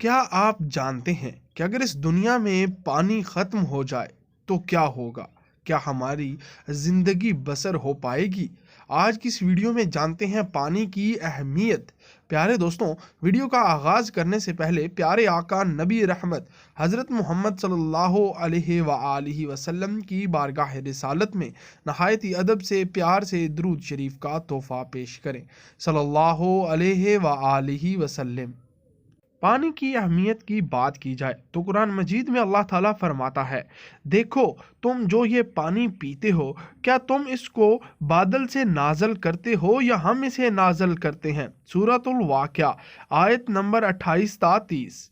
کیا آپ جانتے ہیں کہ اگر اس دنیا میں پانی ختم ہو جائے تو کیا ہوگا؟ کیا ہماری زندگی بسر ہو پائے گی؟ آج کی اس ویڈیو میں جانتے ہیں پانی کی اہمیت۔ پیارے دوستوں، ویڈیو کا آغاز کرنے سے پہلے پیارے آقا نبی رحمت حضرت محمد صلی اللہ علیہ وآلہ وسلم کی بارگاہ رسالت میں نہایت ہی ادب سے پیار سے درود شریف کا تحفہ پیش کریں، صلی اللہ علیہ وآلہ وسلم۔ پانی کی اہمیت کی بات کی جائے تو قرآن مجید میں اللہ تعالیٰ فرماتا ہے، دیکھو تم جو یہ پانی پیتے ہو، کیا تم اس کو بادل سے نازل کرتے ہو یا ہم اسے نازل کرتے ہیں؟ سورۃ الواقعہ آیت نمبر 28 تا 30۔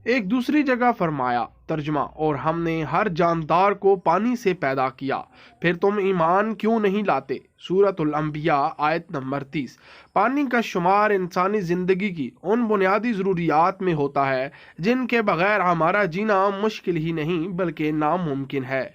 ایک دوسری جگہ فرمایا، ترجمہ، اور ہم نے ہر جاندار کو پانی سے پیدا کیا، پھر تم ایمان کیوں نہیں لاتے؟ سورۃ الانبیاء آیت نمبر 30۔ پانی کا شمار انسانی زندگی کی ان بنیادی ضروریات میں ہوتا ہے جن کے بغیر ہمارا جینا مشکل ہی نہیں بلکہ ناممکن ہے۔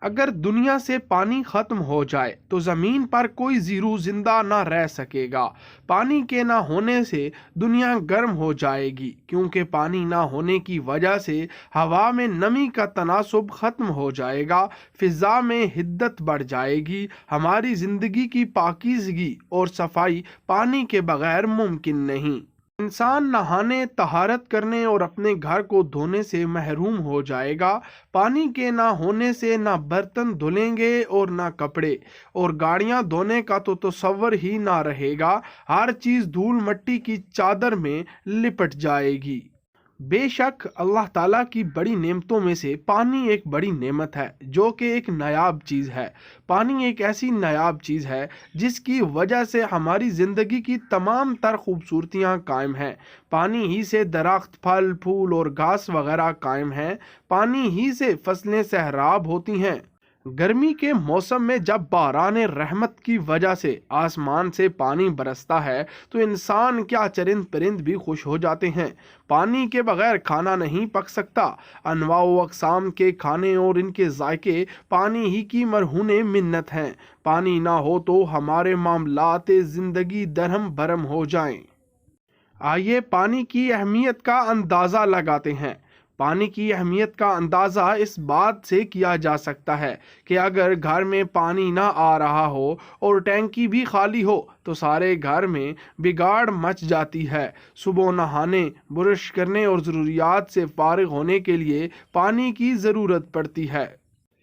اگر دنیا سے پانی ختم ہو جائے تو زمین پر کوئی زیرو زندہ نہ رہ سکے گا۔ پانی کے نہ ہونے سے دنیا گرم ہو جائے گی، کیونکہ پانی نہ ہونے کی وجہ سے ہوا میں نمی کا تناسب ختم ہو جائے گا، فضا میں حدت بڑھ جائے گی۔ ہماری زندگی کی پاکیزگی اور صفائی پانی کے بغیر ممکن نہیں۔ انسان نہانے، طہارت کرنے اور اپنے گھر کو دھونے سے محروم ہو جائے گا۔ پانی کے نہ ہونے سے نہ برتن دھلیں گے اور نہ کپڑے، اور گاڑیاں دھونے کا تو تصور ہی نہ رہے گا۔ ہر چیز دھول مٹی کی چادر میں لپٹ جائے گی۔ بے شک اللہ تعالیٰ کی بڑی نعمتوں میں سے پانی ایک بڑی نعمت ہے، جو کہ ایک نایاب چیز ہے۔ پانی ایک ایسی نایاب چیز ہے جس کی وجہ سے ہماری زندگی کی تمام تر خوبصورتیاں قائم ہیں۔ پانی ہی سے درخت، پھل، پھول اور گھاس وغیرہ قائم ہیں۔ پانی ہی سے فصلیں سیراب ہوتی ہیں۔ گرمی کے موسم میں جب باران رحمت کی وجہ سے آسمان سے پانی برستا ہے تو انسان کیا چرند پرند بھی خوش ہو جاتے ہیں۔ پانی کے بغیر کھانا نہیں پک سکتا۔ انواع و اقسام کے کھانے اور ان کے ذائقے پانی ہی کی مرہون منت ہیں۔ پانی نہ ہو تو ہمارے معاملات زندگی درہم برہم ہو جائیں۔ آئیے پانی کی اہمیت کا اندازہ لگاتے ہیں۔ پانی کی اہمیت کا اندازہ اس بات سے کیا جا سکتا ہے کہ اگر گھر میں پانی نہ آ رہا ہو اور ٹینکی بھی خالی ہو تو سارے گھر میں بگاڑ مچ جاتی ہے۔ صبح نہانے، برش کرنے اور ضروریات سے فارغ ہونے کے لیے پانی کی ضرورت پڑتی ہے۔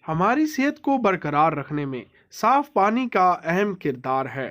ہماری صحت کو برقرار رکھنے میں صاف پانی کا اہم کردار ہے۔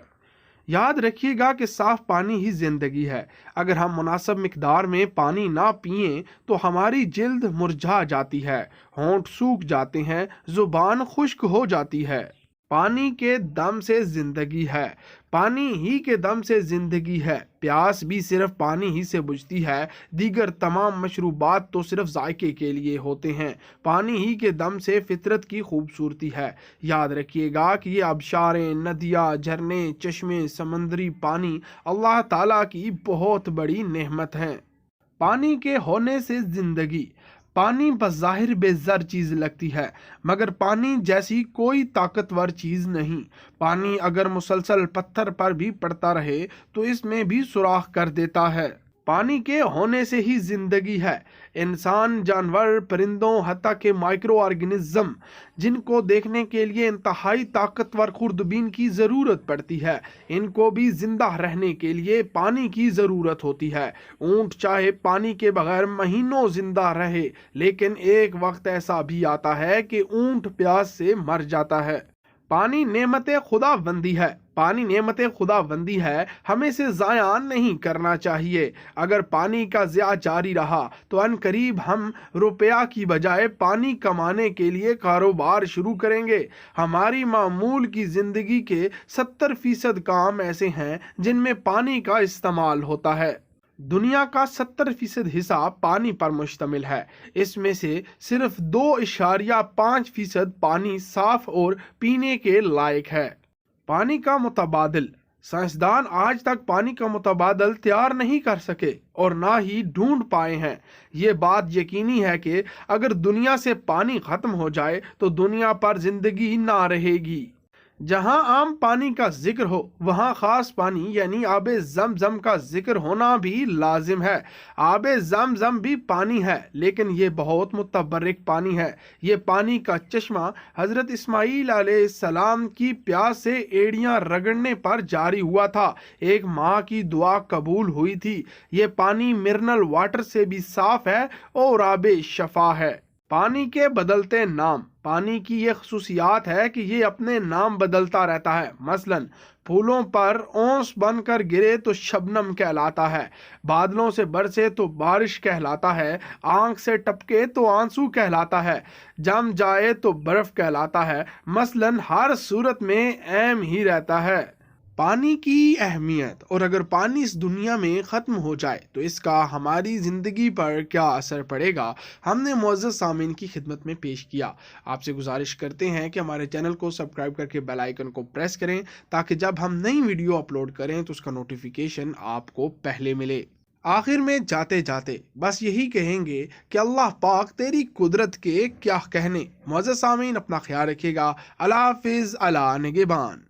یاد رکھیے گا کہ صاف پانی ہی زندگی ہے۔ اگر ہم مناسب مقدار میں پانی نہ پئیں تو ہماری جلد مرجھا جاتی ہے، ہونٹ سوکھ جاتے ہیں، زبان خشک ہو جاتی ہے۔ پانی کے دم سے زندگی ہے۔ پانی ہی کے دم سے زندگی ہے۔ پیاس بھی صرف پانی ہی سے بجھتی ہے۔ دیگر تمام مشروبات تو صرف ذائقے کے لیے ہوتے ہیں۔ پانی ہی کے دم سے فطرت کی خوبصورتی ہے۔ یاد رکھیے گا کہ یہ آبشاریں، ندیاں، جھرنے، چشمے، سمندری پانی اللہ تعالیٰ کی بہت بڑی نعمت ہیں۔ پانی کے ہونے سے زندگی۔ پانی بظاہر بے زر چیز لگتی ہے، مگر پانی جیسی کوئی طاقتور چیز نہیں۔ پانی اگر مسلسل پتھر پر بھی پڑتا رہے تو اس میں بھی سوراخ کر دیتا ہے۔ پانی کے ہونے سے ہی زندگی ہے۔ انسان، جانور، پرندوں، حتیٰ کہ مائکرو آرگنزم جن کو دیکھنے کے لیے انتہائی طاقتور خوردبین کی ضرورت پڑتی ہے، ان کو بھی زندہ رہنے کے لیے پانی کی ضرورت ہوتی ہے۔ اونٹ چاہے پانی کے بغیر مہینوں زندہ رہے، لیکن ایک وقت ایسا بھی آتا ہے کہ اونٹ پیاس سے مر جاتا ہے۔ پانی نعمت خدا بندی ہے۔ پانی نعمت خدا بندی ہے، ہمیں اسے ضائع نہیں کرنا چاہیے۔ اگر پانی کا ضیاع جاری رہا تو ان قریب ہم روپیہ کی بجائے پانی کمانے کے لیے کاروبار شروع کریں گے۔ ہماری معمول کی زندگی کے 70% کام ایسے ہیں جن میں پانی کا استعمال ہوتا ہے۔ دنیا کا 70% حصہ پانی پر مشتمل ہے۔ اس میں سے صرف 2.5% پانی صاف اور پینے کے لائق ہے۔ پانی کا متبادل۔ سائنسدان آج تک پانی کا متبادل تیار نہیں کر سکے اور نہ ہی ڈھونڈ پائے ہیں۔ یہ بات یقینی ہے کہ اگر دنیا سے پانی ختم ہو جائے تو دنیا پر زندگی نہ رہے گی۔ جہاں عام پانی کا ذکر ہو وہاں خاص پانی یعنی آب زمزم کا ذکر ہونا بھی لازم ہے۔ آب زمزم بھی پانی ہے لیکن یہ بہت متبرک پانی ہے۔ یہ پانی کا چشمہ حضرت اسماعیل علیہ السلام کی پیاس سے ایڑیاں رگڑنے پر جاری ہوا تھا۔ ایک ماں کی دعا قبول ہوئی تھی۔ یہ پانی منرل واٹر سے بھی صاف ہے اور آب شفا ہے۔ پانی کے بدلتے نام۔ پانی کی یہ خصوصیات ہے کہ یہ اپنے نام بدلتا رہتا ہے۔ مثلا پھولوں پر اونس بن کر گرے تو شبنم کہلاتا ہے، بادلوں سے برسے تو بارش کہلاتا ہے، آنکھ سے ٹپکے تو آنسو کہلاتا ہے، جم جائے تو برف کہلاتا ہے۔ مثلا ہر صورت میں اہم ہی رہتا ہے۔ پانی کی اہمیت اور اگر پانی اس دنیا میں ختم ہو جائے تو اس کا ہماری زندگی پر کیا اثر پڑے گا، ہم نے معزز سامعین کی خدمت میں پیش کیا۔ آپ سے گزارش کرتے ہیں کہ ہمارے چینل کو سبسکرائب کر کے بیل آئیکن کو پریس کریں تاکہ جب ہم نئی ویڈیو اپلوڈ کریں تو اس کا نوٹیفیکیشن آپ کو پہلے ملے۔ آخر میں جاتے جاتے بس یہی کہیں گے کہ اللہ پاک تیری قدرت کے کیا کہنے۔ معزز سامعین اپنا خیال رکھیے گا۔ اللہ حافظ، اللہ نگہبان۔